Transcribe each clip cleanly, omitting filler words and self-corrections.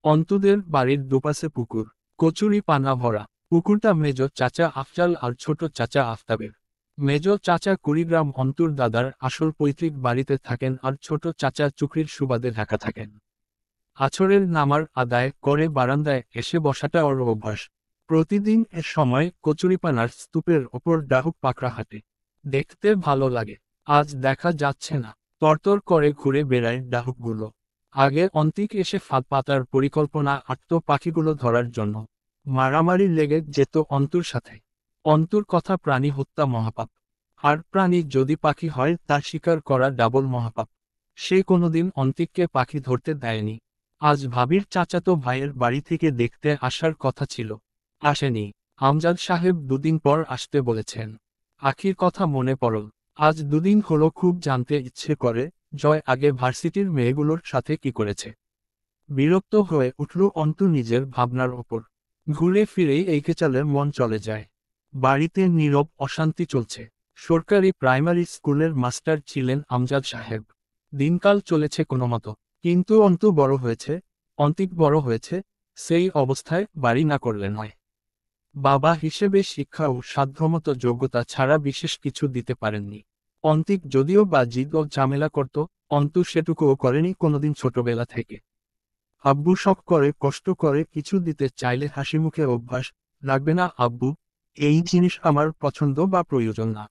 অন্তুদের বাড়ির দুপাশে পুকুর, কচুরি পানা ভরা। পুকুরটা মেজ চাচা আফজাল আর ছোট চাচা আফতাবের। মেজ চাচা কুড়িগ্রাম অন্তুর দাদার আসল পৈতৃক বাড়িতে থাকেন আর ছোট চাচা চুকরির সুবাদে ঢাকা থাকেন। আছরের নামার আদায় করে বারান্দায় এসে বসাটা ওর অভ্যাস। প্রতিদিন এ সময় কচুরিপানার স্তূপের ওপর ডাহুক পাকড়া হাঁটে। দেখতে ভালো লাগে। আজ দেখা যাচ্ছে না। তরতর করে ঘুরে বেড়ায় ডাহুকগুলো। আগে অন্তিক এসে ফাঁদ পাতার পরিকল্পনা আঁটত পাখিগুলো ধরার জন্য। মারামারি লেগে যেত অন্তুর সাথে। অন্তুর কথা প্রাণী হত্যা মহাপাপ। আর প্রাণী যদি পাখি হয় তা শিকার করা ডাবল মহাপাপ। সে কোনোদিন অন্তিককে পাখি ধরতে দেয়নি। আজ ভাবির চাচাতো ভাইয়ের বাড়ি থেকে দেখতে আসার কথা ছিল, আসেনি। আমজাদ সাহেব দুদিন পর আসতে বলেছেন। আখির কথা মনে পড়ল। আজ দুদিন হলো খুব জানতে ইচ্ছে করে জয় আগে ভার্সিটির মেয়েগুলোর সাথে কি করেছে। বিরক্ত হয়ে উঠল অন্তু নিজের ভাবনার ওপর। ঘুরে ফিরেই এইকেচালে মন চলে যায়। বাড়িতে নীরব অশান্তি চলছে। সরকারি প্রাইমারি স্কুলের মাস্টার ছিলেন আমজাদ সাহেব। দিনকাল চলেছে কোনোমতো। কিন্তু অন্তু বড় হয়েছে, অন্তিক বড় হয়েছে, সেই অবস্থায় বাড়ি না করলে নয়। বাবা হিসেবে শিক্ষা ও সাধ্যমতো যোগ্যতা ছাড়া বিশেষ কিছু দিতে পারেননি। অন্তিক যদিও বা জিদ ও ঝামেলা করত, অন্তু সেটুকুও করেনি কোনোদিন ছোটবেলা থেকে। আব্বু শখ করে কষ্ট করে কিছু দিতে চাইলে হাসিমুখে অভ্যাস, লাগবে না আব্বু, এই জিনিস আমার পছন্দ বা প্রয়োজন না।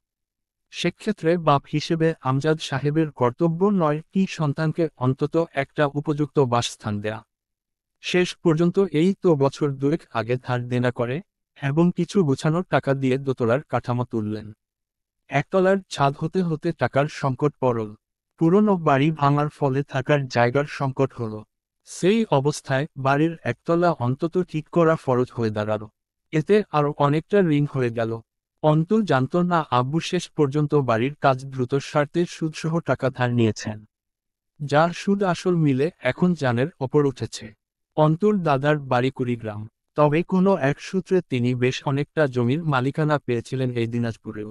সেক্ষেত্রে বাপ হিসেবে আমজাদ সাহেবের কর্তব্য নয় কি সন্তানকে অন্তত একটা উপযুক্ত বাসস্থান দেয়া। শেষ পর্যন্ত এই তো বছর দুয়েক আগে ধার দেনা করে এবং কিছু গোছানোর টাকা দিয়ে দোতলার কাঠামো তুললেন। একতলার ছাদ হতে হতে টাকার সংকট পড়ল। পুরনো বাড়ি ভাঙার ফলে থাকার জায়গার সংকট হলো। সেই অবস্থায় বাড়ির একতলা অন্তত ঠিক করা ফরজ হয়ে দাঁড়ালো। এতে আরও অনেকটা ঋণ হয়ে গেল। অন্তু জানত না আব্বু শেষ পর্যন্ত বাড়ির কাজ দ্রুত সারতে সুদসহ টাকা ধার নিয়েছেন, যার সুদ আসল মিলে এখন জানের ওপর উঠেছে। অন্তুর দাদার বাড়ি কুড়িগ্রাম, তবে কোনো এক সূত্রে তিনি বেশ অনেকটা জমির মালিকানা পেয়েছিলেন এই দিনাজপুরেও।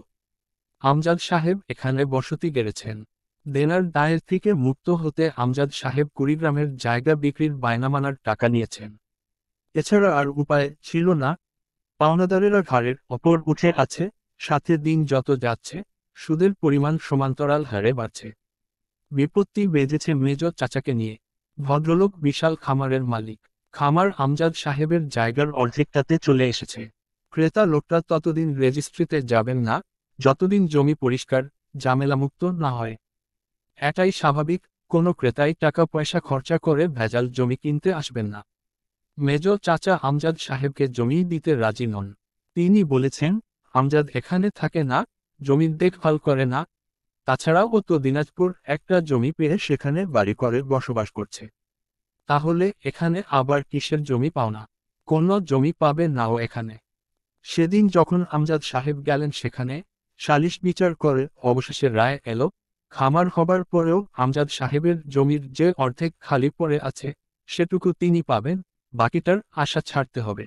আমজাদ সাহেব এখানে বসতি গেড়েছেন। দেনার দায়ের থেকে মুক্ত হতে আমজাদ সাহেব কুড়িগ্রামের জায়গা বিক্রির বায়নামানার টাকা নিয়েছেন। এছাড়া আর উপায় ছিল না। পাওনাদারেরা ঘাড়ের ওপর উঠে আছে, সাথে দিন যত যাচ্ছে সুদের পরিমাণ সমান্তরাল হারে বাড়ছে। বিপত্তি বেঁধেছে মেজ চাচাকে নিয়ে। ভদ্রলোক বিশাল খামারের মালিক। খামার আমজাদ সাহেবের জায়গার অর্ধেকটাতে চলে এসেছে। ক্রেতা লোকটা ততদিন রেজিস্ট্রিতে যাবেন না যতদিন জমি পরিষ্কার, ঝামেলামুক্ত না হয়। এটাই স্বাভাবিক, কোনো ক্রেতাই টাকা পয়সা খরচা করে ভেজাল জমি কিনতে আসবেন না। মেজ চাচা আমজাদ সাহেবকে জমি দিতে রাজি নন। তিনি বলেছেন, আমজাদ এখানে থাকে না, জমির দেখভাল করে না। তাছাড়াও ও তো দিনাজপুর একটা জমি পেয়ে সেখানে বাড়ি করে বসবাস করছে। তাহলে এখানে আবার কিসের জমি পাওনা? কোনো জমি পাবে নাও এখানে। সেদিন যখন আমজাদ সাহেব গেলেন সেখানে, সালিশ বিচার করে অবশেষে রায় এলো, খামার হবার পরেও আমজাদ সাহেবের জমির যে অর্ধেক খালি পড়ে আছে সেটুকু তিনি পাবেন, বাকিটার আশা ছাড়তে হবে।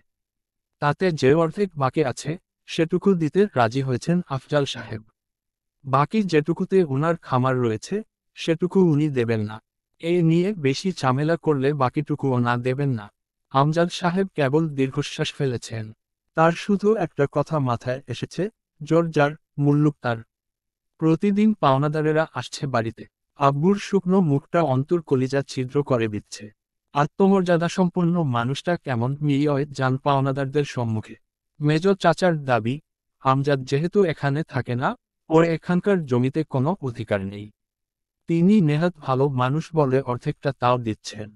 তাতে যে অর্ধেক বাকি আছে সেটুকু দিতে রাজি হয়েছেন আফজাল সাহেব। বাকি যেটুকুতে উনার খামার রয়েছে সেটুকু উনি দেবেন না। এ নিয়ে বেশি ঝামেলা করলে বাকিটুকুও না দেবেন না। আমজাদ সাহেব কেবল দীর্ঘশ্বাস ফেলেছেন। তার শুধু একটা কথা মাথায় এসেছে, জোর যার মুল্লুক তার। প্রতিদিন পাওনাদারেরা আসছে বাড়িতে। আব্বুর শুকনো মুখটা অন্তর কলিজা ছিদ্র করে দিচ্ছে। আত্মমর্যাদাসম্পন্ন মানুষটা কেমন মিলিয়ে যান পাওনাদারদের সম্মুখে। মেজ চাচার দাবি, আমজাদ যেহেতু এখানে থাকে না, ওর এখানকার জমিতে কোনো অধিকার নেই। তিনি নেহাত ভালো মানুষ বলে অর্ধেকটা তাও দিচ্ছেন।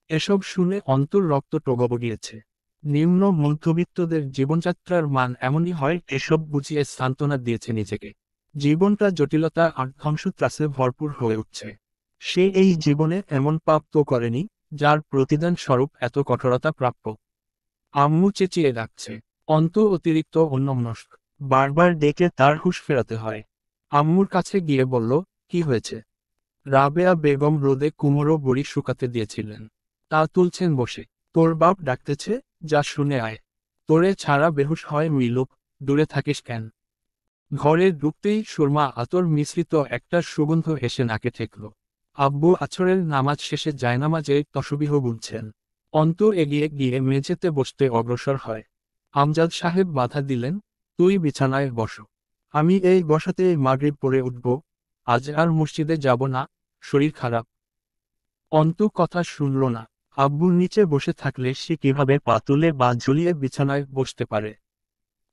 এসব শুনে অন্তর রক্ত টগব গিয়েছে। নিম্ন মধ্যবিত্তদের জীবনযাত্রার মান এমনই হয়, এসব বুঝিয়ে সান্ত্বনা দিয়েছে নিজেকে। জীবনটা জটিলতা আর ধ্বংসত্রাসে ভরপুর হয়ে উঠছে। সে এই জীবনে এমন পাপ তো করেনি যার প্রতিদান স্বরূপ এত কঠোরতা প্রাপ্য। আম্মু চেঁচিয়ে ডাকছে। অন্ত অতিরিক্ত অন্যমনস্ক। বারবার ডেকে তার হুঁশ ফেরাতে হয়। আম্মুর কাছে গিয়ে বলল, কি হয়েছে? রাবেয়া বেগম রোদে কুমড়ো বড়ি শুকাতে দিয়েছিলেন, তা তুলছেন বসে। তোর বাপ ডাকতেছে, যা শুনে আয়। তোরে ছাড়া বেহুশ হয় মিলুক, দূরে থাকিস কেন? ঘরে ঢুকতেই সুরমা আতর মিশ্রিত একটা সুগন্ধ এসে নাকে ঠেকল। আব্বু আছরের নামাজ শেষে জায়নামাজে তসবিহ গুনছেন। অন্তু এগিয়ে গিয়ে মেঝেতে বসতে অগ্রসর হয়। আমজাদ সাহেব বাধা দিলেন, তুই বিছানায় বসো। আমি এই বসাতেই মাগরিব পড়ে উঠব, আজ আর মসজিদে যাব না, শরীর খারাপ। অন্তু কথা শুনল না। আব্বুর নিচে বসে থাকলে সে কিভাবে পা তুলে বা ঝুলিয়ে বিছানায় বসতে পারে।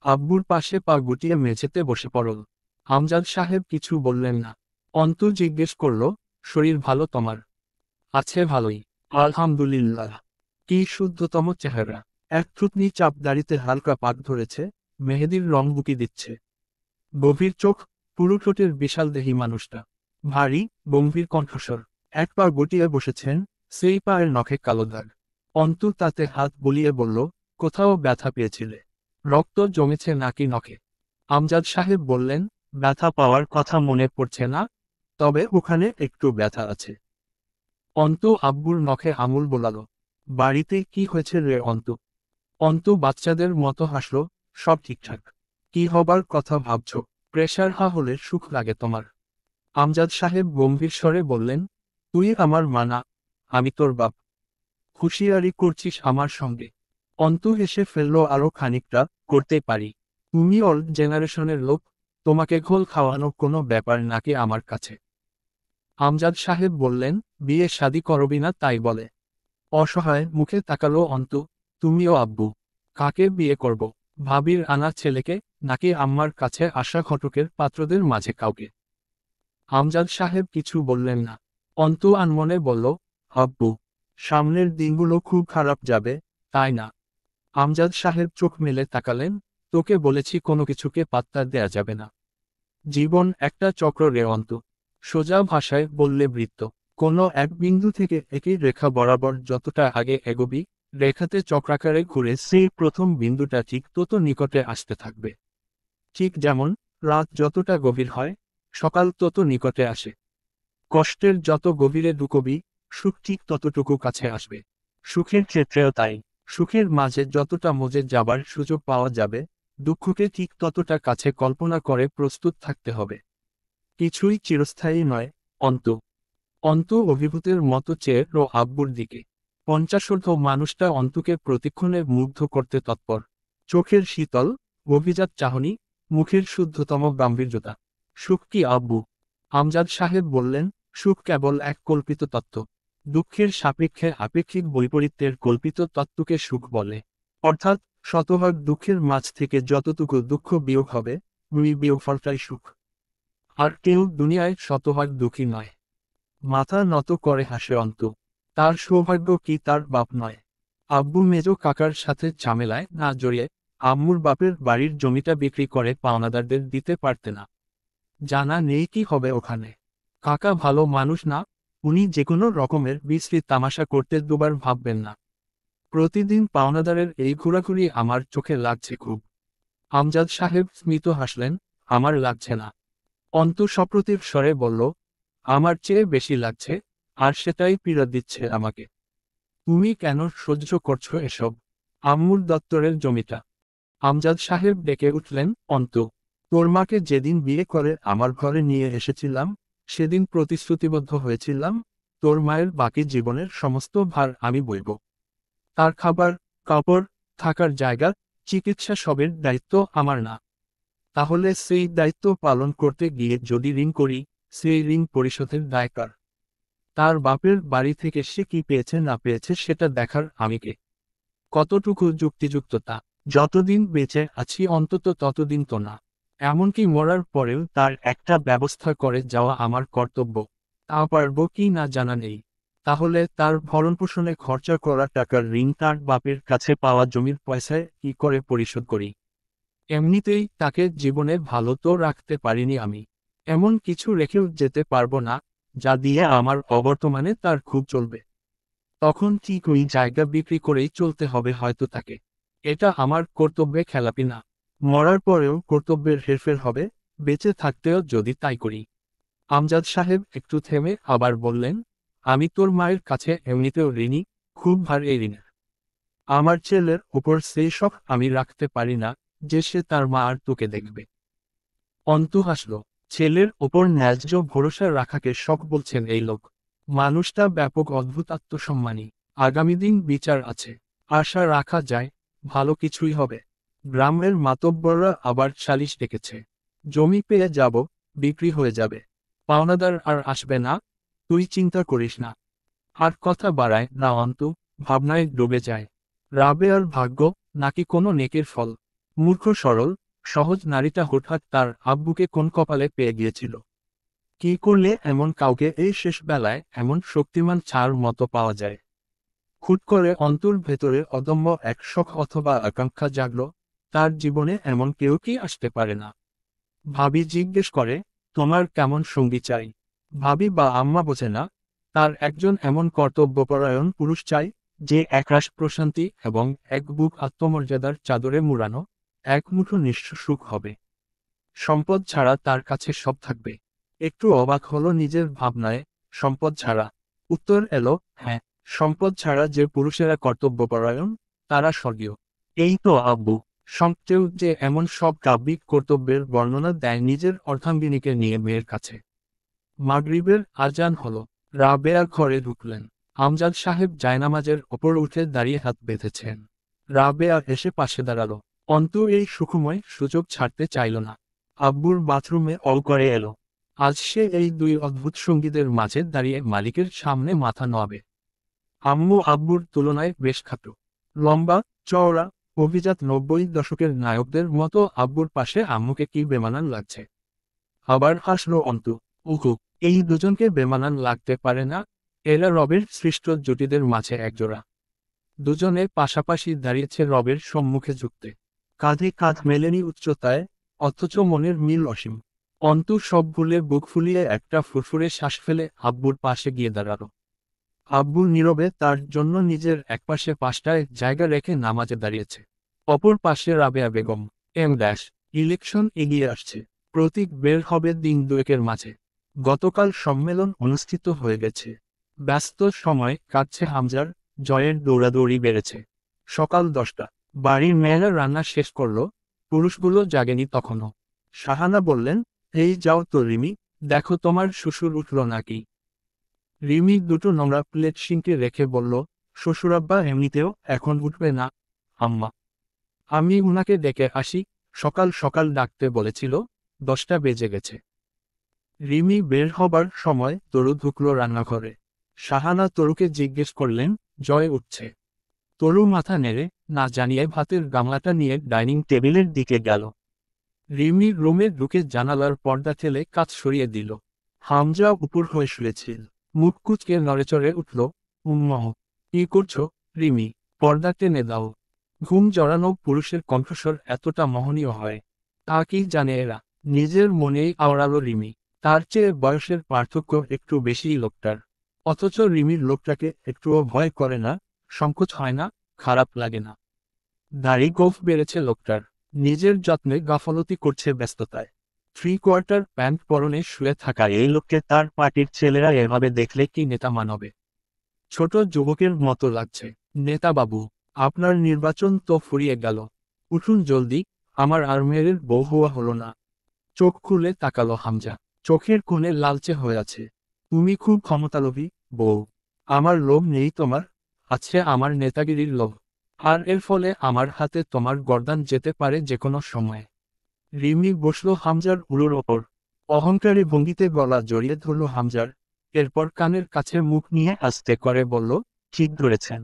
আব্বুর পাশে পা গুটিয়ে মেঝেতে বসে পড়ল। আমজাদ সাহেব কিছু বললেন না। অন্তু জিজ্ঞেস করল, শরীর ভালো তোমার? আছে ভালোই, আলহামদুলিল্লাহ। কি শুদ্ধতম চেহারা, এক থুতনি চাপ দাড়িতে হালকা পাক ধরেছে, মেহেদির রং বুকি দিচ্ছে। গভীর চোখ, পুরু ঠোঁটের বিশাল দেহী মানুষটা। ভারী, গম্ভীর কণ্ঠস্বর। এক পা গুটিয়ে বসেছেন, সেই পায়ের নখে কালো দাগ। অন্তু তাতে হাত বুলিয়ে বলল, কোথাও ব্যথা পেয়েছিলে? রক্ত জমেছে নাকি নখে? আমজাদ সাহেব বললেন, ব্যথা পাওয়ার কথা মনে পড়ছে না, তবে ওখানে একটু ব্যথা আছে। অন্তু আব্বুর নখে আঙুল বোলালো। বাড়িতে কি হয়েছে রে অন্তু? অন্তু বাচ্চাদের মতো হাসল, সব ঠিকঠাক। কি হবার কথা ভাবছ? প্রেশার হলে সুখ লাগে তোমার? আমজাদ সাহেব গম্ভীর স্বরে বললেন, তুই আমার মা না, আমি তোর বাপ। হুঁশিয়ারি করছিস আমার সঙ্গে? অন্তু হেসে ফেলল আরো খানিকটা, করতে পারি। তুমি ওল্ড জেনারেশনের লোক, তোমাকে ঘোল খাওয়ানো কোনো ব্যাপার নাকি আমার কাছে? আমজাদ সাহেব বললেন, বিয়ে শাদি করবি না তাই বলে? অসহায় মুখে তাকালো অন্তু, তুমিও আব্বু। কাকে বিয়ে করব? ভাবির আনা ছেলেকে, নাকি আম্মার কাছে আসা ঘটকের পাত্রদের মাঝে কাউকে? আমজাদ সাহেব কিছু বললেন না। অন্তু আনমনে বলল, আব্বু, সামনের দিনগুলো খুব খারাপ যাবে, তাই না? আমজাদ সাহেব চোখ মেলে তাকালেন, তোকে বলেছি কোনো কিছুকে পাত্তা দেয়া যাবে না। জীবন একটা চক্র রে অন্তু। সোজা ভাষায় বললে বৃত্ত। কোনো এক বিন্দু থেকে একই রেখা বরাবর যতটা আগে এগোবি, রেখাতে চক্রাকারে ঘুরে সেই প্রথম বিন্দুটা ঠিক তত নিকটে আসতে থাকবে। ঠিক যেমন রাত যতটা গভীর হয়, সকাল তত নিকটে আসে। কষ্টের যত গভীরে ঢুকবি, সুখ ঠিক ততটুকু কাছে আসবে। সুখের ক্ষেত্রেও তাই। সুখের মাঝে যতটা মজে যাবার সুযোগ পাওয়া যাবে, দুঃখকে ঠিক ততটা কাছে কল্পনা করে প্রস্তুত থাকতে হবে। কিছুই চিরস্থায়ী নয়, অন্তু। অন্তু অভিভূতের মতো চেয়ে আব্বুর দিকে। 50 মানুষটা অন্তুকে প্রতিক্ষণে মুগ্ধ করতে তৎপর। চোখের শীতল, অভিজাত চাহনি, মুখের শুদ্ধতম গাম্ভীর্যতা। সুখ কি আব্বু? আমজাদ সাহেব বললেন, সুখ কেবল এক কল্পিত তত্ত্ব। দুঃখের সাপেক্ষে আপেক্ষিক বৈপরীত্যের কল্পিত তত্ত্বকে সুখ বলে। অর্থাৎ শতভাগ দুঃখের মাঝ থেকে যতটুকু দুঃখ বিয়োগ হবে, ওই বিয়োগফলটাই সুখ। আর কেউ দুনিয়ায় শতভাগ দুঃখী নয়। মাথা নত করে হাসে অন্তু। তার সৌভাগ্য কি তার বাপ নয়? আব্বু মেজো কাকার সাথে ঝামেলায় না জড়িয়ে আম্মুর বাপের বাড়ির জমিটা বিক্রি করে পাওনাদারদের দিতে পারতে না। জানা নেই কি হবে ওখানে। কাকা ভালো মানুষ না, উনি যেকোনো রকমের বিশ্রী তামাশা করতে দুবার ভাববেন না। প্রতিদিন পাওনাদারের এই ঘোরাঘুরি আমার চোখে লাগছে খুব। আমজাদ সাহেব স্মিত হাসলেন, আমার লাগছে না। অন্তু সপ্রতিভ স্বরে বলল, আমার চেয়ে বেশি লাগছে, আর সেটাই পীড়া দিচ্ছে আমাকে। তুমি কেন সহ্য করছো এসব? আম্মুর দপ্তরের জমিটা। আমজাদ সাহেব ডেকে উঠলেন, অন্তু, তোর মাকে যেদিন বিয়ে করে আমার ঘরে নিয়ে এসেছিলাম, সেদিন প্রতিশ্রুতিবদ্ধ হয়েছিলাম, তোর মায়ের বাকি জীবনের সমস্ত ভার আমি বইব। তার খাবার, কাপড়, থাকার জায়গা, চিকিৎসা সবের দায়িত্ব আমার না। তাহলে সেই দায়িত্ব পালন করতে গিয়ে যদি ঋণ করি, সেই ঋণ পরিশোধের দায় কার? তার বাপের বাড়ি থেকে সে কি পেয়েছে না পেয়েছে সেটা দেখার আমি কে? কতটুকু যুক্তিযুক্ত তা? যতদিন বেঁচে আছি অন্তত ততদিন তো না। এমনকি মরার পরেও তার একটা ব্যবস্থা করে যাওয়া আমার কর্তব্য। তা পারব কি না জানা নেই। তাহলে তার ভরণপোষণে খরচা করা টাকার ঋণ তার বাপের কাছে পাওয়া জমির পয়সায় কি করে পরিশোধ করি? এমনিতেই তাকে জীবনে ভালো তো রাখতে পারিনি আমি। এমন কিছু রেখেও যেতে পারবো না, যা দিয়ে আমার অবর্তমানে তার খুব চলবে। তখন ঠিক ওই জায়গা বিক্রি করেই চলতে হবে হয়তো তাকে। এটা আমার কর্তব্যে খেলাপি না। মরার পরেও কর্তব্যের হেরফের হবে, বেঁচে থাকতেও যদি তাই করি। আমজাদ সাহেব একটু থেমে আবার বললেন, আমি তোর মায়ের কাছে এমনিতেও ঋণী, খুব ভারী এই ঋণ। আমার ছেলের উপর সেই শখ আমি রাখতে পারি না, যে সে তার মা আর তোকে দেখবে। অন্তু হাসল। ছেলের ওপর ন্যায্য ভরসা রাখাকে শখ বলছেন এই লোক। মানুষটা ব্যাপক অদ্ভুত আত্মসম্মানী। আগামী দিন বিচার আছে। আশা রাখা যায়, ভালো কিছুই হবে। গ্রামের মাতব্বররা আবার সালিশ ডেকেছে। জমি পেয়ে যাব, বিক্রি হয়ে যাবে। পাওনাদার আর আসবে না, তুই চিন্তা করিস না। আর কথা বাড়ায় না অন্তু, ভাবনায় ডুবে যায়। রাবেয়ার ভাগ্য নাকি কোনো নেকির ফল। মূর্খ সরল, সহজ নারীটা হঠাৎ তার আব্বুকে কোন কপালে পেয়ে গিয়েছিল। কি করলে এমন কাউকে এই শেষ বেলায় এমন শক্তিমান ছাড় মতো পাওয়া যায়? হুট করে অন্তুর ভেতরে অদম্য এক শখ অথবা আকাঙ্ক্ষা জাগল, তার জীবনে এমন কেউ কি আসতে পারে না। ভাবি জিজ্ঞেস করে, তোমার কেমন সঙ্গী চাই? ভাবি বা আম্মা বোঝে না, তার একজন এমন কর্তব্যপরায়ণ পুরুষ চাই, যে একরাশ প্রশান্তি এবং এক বুক আত্মমর্যাদার চাদরে মুড়ানো, এক মুঠো নিঃস্ব সুখ হবে। সম্পদ ছাড়া তার কাছে সব থাকবে। একটু অবাক হলো নিজের ভাবনায়, সম্পদ ছাড়া? উত্তর এলো, হ্যাঁ, সম্পদ ছাড়া যে পুরুষেরা কর্তব্যপরায়ণ, তারা স্বর্গীয়। এই তো আব্বু। সঙ্গতেও যে এমন সব কাব্যিক কর্তব্যের বর্ণনা দেয় নিজের অর্ধাঙ্গিনীকে নিয়ে মেয়ের কাছে। মাগরিবের আজান হলো। রাবেয়া ঘরে ঢুকলেন। আমজাদ সাহেব জায়নামাজের ওপর উঠে দাঁড়িয়ে হাত বেঁধেছেন। রাবেয়া এসে পাশে দাঁড়ালো। অন্তু এই সুখময় সুযোগ ছাড়তে চাইল না। আব্বুর বাথরুমে অল করে এলো। আজ সে এই দুই অদ্ভুত সঙ্গীদের মাঝে দাঁড়িয়ে মালিকের সামনে মাথা নোয়াবে। আম্মু আব্বুর তুলনায় বেশ খাটো, লম্বা, চওড়া, অভিজাত 90 দশকের নায়কদের মতো আব্বুর পাশে আম্মুকে কি বেমানান লাগছে। আবার হাসলো অন্তু। উহু, এই দুজনকে বেমানান লাগতে পারে না, এরা রবের সৃষ্ট জুটিদের মাঝে একজোড়া। দুজনে পাশাপাশি দাঁড়িয়েছে রবের সম্মুখে ঝুঁকতে। কাঁধে কাঁধ মেলেনি উচ্চতায়, অথচ মনের মিল অসীম। অন্তু সব ভুলে বুক ফুলিয়ে একটা ফুরফুরে শ্বাস ফেলে আব্বুর পাশে গিয়ে দাঁড়ালো। আব্বু নীরবে তার জন্য নিজের একপাশে 5টায় জায়গা রেখে নামাজে দাঁড়িয়েছে। অপর পাশে রাবেয়া বেগম। ইলেকশন এগিয়ে আসছে। প্রতীক বের হবে দিন দুয়েকের মাঝে। গতকাল সম্মেলন অনুষ্ঠিত হয়ে গেছে। ব্যস্ত সময় কাটছে হামজার, জয়ের দৌড়াদৌড়ি বেড়েছে। সকাল 10টা। বাড়ির মেয়েরা রান্না শেষ করল, পুরুষগুলো জাগেনি তখনও। শাহানা বললেন, এই যাও তো রিমি, দেখো তোমার শ্বশুর উঠল নাকি। রিমি দুটো নোংরা প্লেট সিঙ্কে রেখে বলল, শ্বশুরাব্বা এমনিতেও এখন উঠবে না আম্মা। আমি উনাকে ডেকে আসি, সকাল সকাল ডাকতে বলেছিল, 10টা বেজে গেছে। রিমি বের হবার সময় তরু ঢুকল রান্নাঘরে। শাহানা তরুকে জিজ্ঞেস করলেন, জয় উঠছে? তরু মাথা নেড়ে না জানিয়ে ভাতের গামলাটা নিয়ে ডাইনিং টেবিলের দিকে গেল। রিমি রুমে ঢুকে জানালার পর্দা ঠেলে কাচ সরিয়ে দিল। হামজা উপর হয়ে শুয়েছিল। মুখ কুচকে নড়েচড়ে উঠল। উম্মহ, কি করছো রিমি? পর্দা টেনে দাও। ঘুম জড়ানো পুরুষের কণ্ঠস্বর এতটা মোহনীয় হয়, তা কি জানে এরা? নিজের মনেই আওড়ালো রিমি। তার চেয়ে বয়সের পার্থক্য একটু বেশিই লোকটার। অথচ রিমির লোকটাকে একটুও ভয় করে না, সংকোচ হয় না, খারাপ লাগে না। দাড়ি গোঁফ বেড়েছে লোকটার। নিজের যত্নে গাফলতি করছে ব্যস্ততায়। 3/4 প্যান্ট পরনে শুয়ে থাকা এই লোককে তার পার্টির ছেলেরা এভাবে দেখলে কি নেতা মানবে? ছোট যুবকের মতো লাগছে। নেতা বাবু, আপনার নির্বাচন তো ফুরিয়ে গেল। উঠুন জলদি, আমার আর মেয়ের বউ হওয়া হলো না। চোখ খুলে তাকালো হামজা। চোখের কোণে লালচে হয়ে আছে। তুমি খুব ক্ষমতালোভী, বউ। আমার লোভ নেই তোমার, আছে আমার নেতাগিরির লোভ। আর এর ফলে আমার হাতে তোমার গর্দান যেতে পারে যে কোনো সময়ে। রিমি বসল হামজার উড়োর ওপর। অহংকারী ভঙ্গিতে গলা জড়িয়ে ধরল হামজার। এরপর কানের কাছে মুখ নিয়ে আস্তে করে বলল, ঠিক ধরেছেন।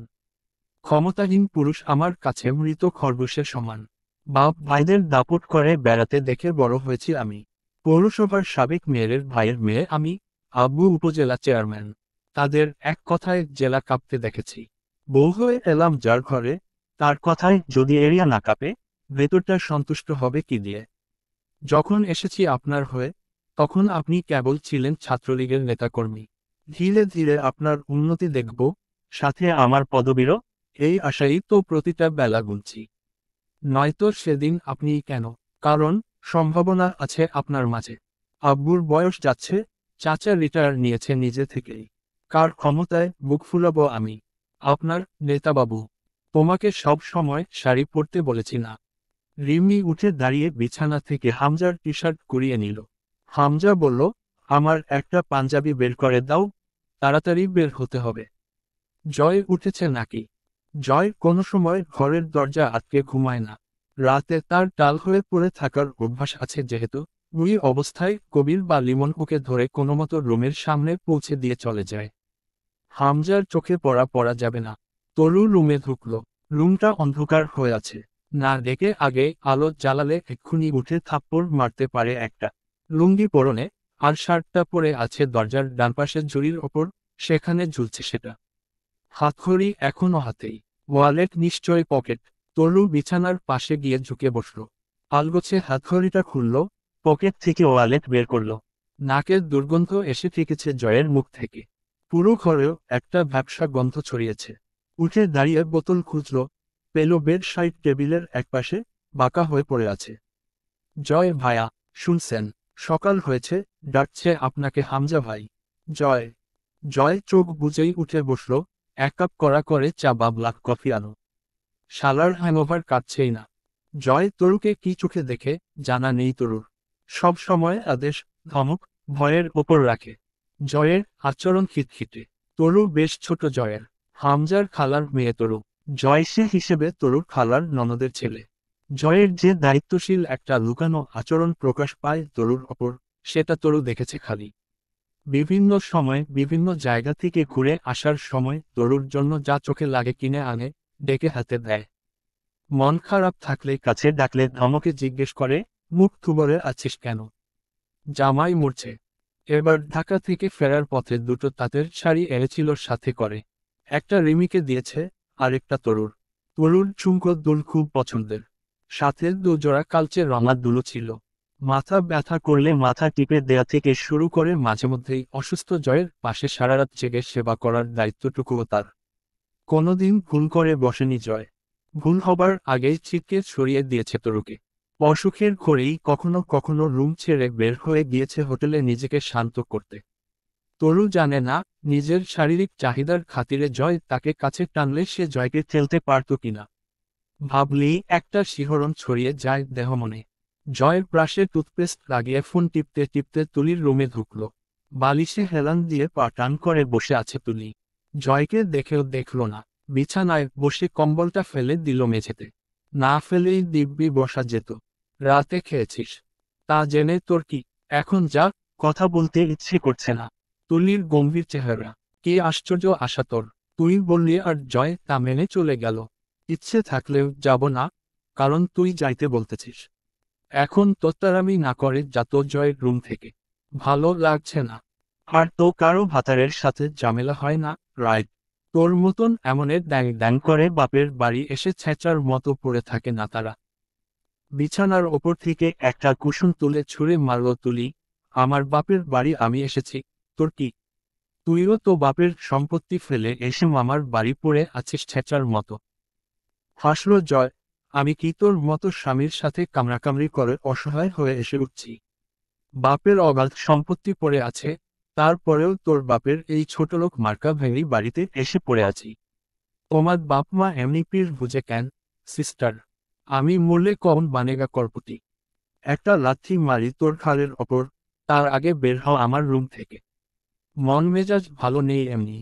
ক্ষমতাহীন পুরুষ আমার কাছে মৃত খরগোশের সমান। বাপ ভাইদের দাপট করে বেড়াতে দেখে বড় হয়েছি আমি। পৌরসভার সাবেক মেয়রের ভাইয়ের মেয়ে আমি, আব্বু উপজেলা চেয়ারম্যান। তাদের এক কথায় জেলা কাঁপতে দেখেছি। বউ হয়ে এলাম যার ঘরে, তার কথায় যদি এরিয়া না কাঁপে, ভেতরটা সন্তুষ্ট হবে কি দিয়ে? যখন এসেছি আপনার হয়ে, তখন আপনি কেবল ছিলেন ছাত্রলীগের নেতাকর্মী। ধীরে ধীরে আপনার উন্নতি দেখব, সাথে আমার পদবীরও, এই আশাই তো প্রতিটা বেলা গুনছি। নয়তো সেদিন আপনি কেন? কারণ সম্ভাবনা আছে আপনার মাঝে। আব্বুর বয়স যাচ্ছে, চাচা রিটায়ার নিয়েছে নিজে থেকেই। কার ক্ষমতায় বুক ফুলাবো আমি? আপনার নেতাবাবু। তোমাকে সব সময় শাড়ি পরতে বলেছি না? রিমি উঠে দাঁড়িয়ে বিছানা থেকে হামজার টি শার্ট কুড়িয়ে নিল। হামজা বলল, আমার একটা পাঞ্জাবি বের করে দাও, তাড়াতাড়ি বের হতে হবে। জয় উঠেছে নাকি? জয় কোনো সময় ঘরের দরজা আটকে ঘুমায় না। রাতে তার টাল হয়ে পড়ে থাকার অভ্যাস আছে যেহেতু, ওই অবস্থায় কবির বা লিমন ওকে ধরে কোনোমতো রুমের সামনে পৌঁছে দিয়ে চলে যায়। হামজার চোখে পড়া যাবে না। তরু রুমে ঢুকল। রুমটা অন্ধকার হয়ে আছে। না দেখে আগে আলো জ্বালালে এক্ষুনি উঠে থাপ্পড় মারতে পারে একটা। লুঙ্গি পরনে, আর শার্টটা পরে আছে দরজার ডানপাশের ঝুড়ির ওপর, সেখানে ঝুলছে সেটা। হাতঘড়ি এখনো হাতেই। ওয়ালেট নিশ্চয় পকেট। তরু বিছানার পাশে গিয়ে ঝুঁকে বসল। আলগোছে হাতঘড়িটা খুলল, পকেট থেকে ওয়ালেট বের করল। নাকের দুর্গন্ধ এসে ঠেকেছে জয়ের মুখ থেকে। পুরো ঘরেও একটা ভ্যাপসা গন্ধ ছড়িয়েছে। উঠে দাঁড়িয়ে বোতল খুঁজল, পেল বেড সাইড টেবিলের একপাশে, বাঁকা হয়ে পড়ে আছে। জয় ভায়া, শুনছেন? সকাল হয়েছে, ডাকছে আপনাকে হামজা ভাই। জয়। জয় চোখ বুজেই উঠে বসল। 1 কাপ কড়া করে চা বা ব্ল্যাক কফি আনো। শালার হ্যাংওভার কাটছেই না। জয় তরুকে কি চোখে দেখে, জানা নেই তরুর। সব সময় আদেশ, ধমক, ভয়ের ওপর রাখে। জয়ের আচরণ খিটখিটে। তরু বেশ ছোট জয়ের। হামজার খালার মেয়ে তরু। জয় সে হিসেবে তরুর খালার ননদের ছেলে। জয়ের যে দায়িত্বশীল একটা লুকানো আচরণ প্রকাশ পায় তরুর ওপর, সেটা তরু দেখেছে খালি। বিভিন্ন সময় বিভিন্ন জায়গা থেকে ঘুরে আসার সময় তরুর জন্য যা চোখে লাগে কিনে আনে, ডেকে হাতে দেয়। মন খারাপ থাকলে কাছে ডাকলে ধমকে জিজ্ঞেস করে, মুখ থুবড়ে আছিস কেন? জামাই মরছে। এবার ঢাকা থেকে ফেরার পথে 2টো তাঁতের শাড়ি এনেছিল সাথে করে। একটা রিমিকে দিয়েছে, আরেকটা তরুর। তরুর ঝুমকো দুল খুব পছন্দের। সাথে 2 জোড়া কালচে রঙা দুলও ছিল। মাথা ব্যথা করলে মাথা টিপে দেয়া থেকে শুরু করে মাঝেমধ্যেই অসুস্থ জয়ের পাশে সারারাত জেগে সেবা করার দায়িত্বটুকুও তার। কোনোদিন ভুল করে বসেনি জয়। ভুল হবার আগেই ছিটকে সরিয়ে দিয়েছে তরুকে। অসুখের ঘরেই কখনো কখনো রুম ছেড়ে বের হয়ে গিয়েছে হোটেলে নিজেকে শান্ত করতে। তরু জানে না, নিজের শারীরিক চাহিদার খাতিরে জয় তাকে কাছে টানলে সে জয়কে ঠেলতে পারত কিনা। ভাবলেই একটা শিহরণ ছড়িয়ে যায় দেহমনে। জয়ের ব্রাশে টুথপেস্ট লাগিয়ে ফোন টিপতে টিপতে তুলির রুমে ঢুকল। বালিশে হেলান দিয়ে পা টান করে বসে আছে তুলি। জয়কে দেখেও দেখল না। বিছানায় বসে কম্বলটা ফেলে দিল মেঝেতে। না ফেলেই দিব্যি বসা যেত। রাতে খেয়েছিস? তা জেনে তোর কি? এখন যা, কথা বলতে ইচ্ছে করছে না। তুলির গম্ভীর চেহারা। কি আশ্চর্য আশা তোর! তুই বললি আর জয় তা মেনে চলে গেল। ইচ্ছে থাকলেও যাব না, কারণ তুই যাইতে বলতেছিস। এখন তোত্তারামি না করে যা তো জয়ের রুম থেকে। ভালো লাগছে না। আর তো কারো ভাতারের সাথে ঝামেলা হয় না, রাইট? তোর মতন এমনের ড্যাং ড্যাং করে বাপের বাড়ি এসে ছ্যাঁচার মতো পড়ে থাকে না তারা। বিছানার ওপর থেকে একটা কুশন তুলে ছুঁড়ে মারল তুলি। আমার বাপের বাড়ি আমি এসেছি, তোর কি? তুইও তো বাপের সম্পত্তি ফেলে এসে মামার বাড়ি পড়ে আছিস ছ্যাঁচার মতো। হাসল জয়। আমি কি তোর মতো স্বামীর সাথে কামড়াকামড়ি করে অসহায় হয়ে এসে উঠছি? বাপের অগাধ সম্পত্তি পড়ে আছে, তারপরেও তোর বাপের এই ছোটলোক মার্কা ভেঙে বাড়িতে এসে পড়ে আছি। তোমার বাপ মা এমনি পীর বুঝে কেন, সিস্টার? আমি মরলে কখন বানেগা করপতি? একটা লাথি মারি তোর ঘাড়ের ওপর, তার আগে বের হও আমার রুম থেকে। মন মেজাজ ভালো নেই এমনি।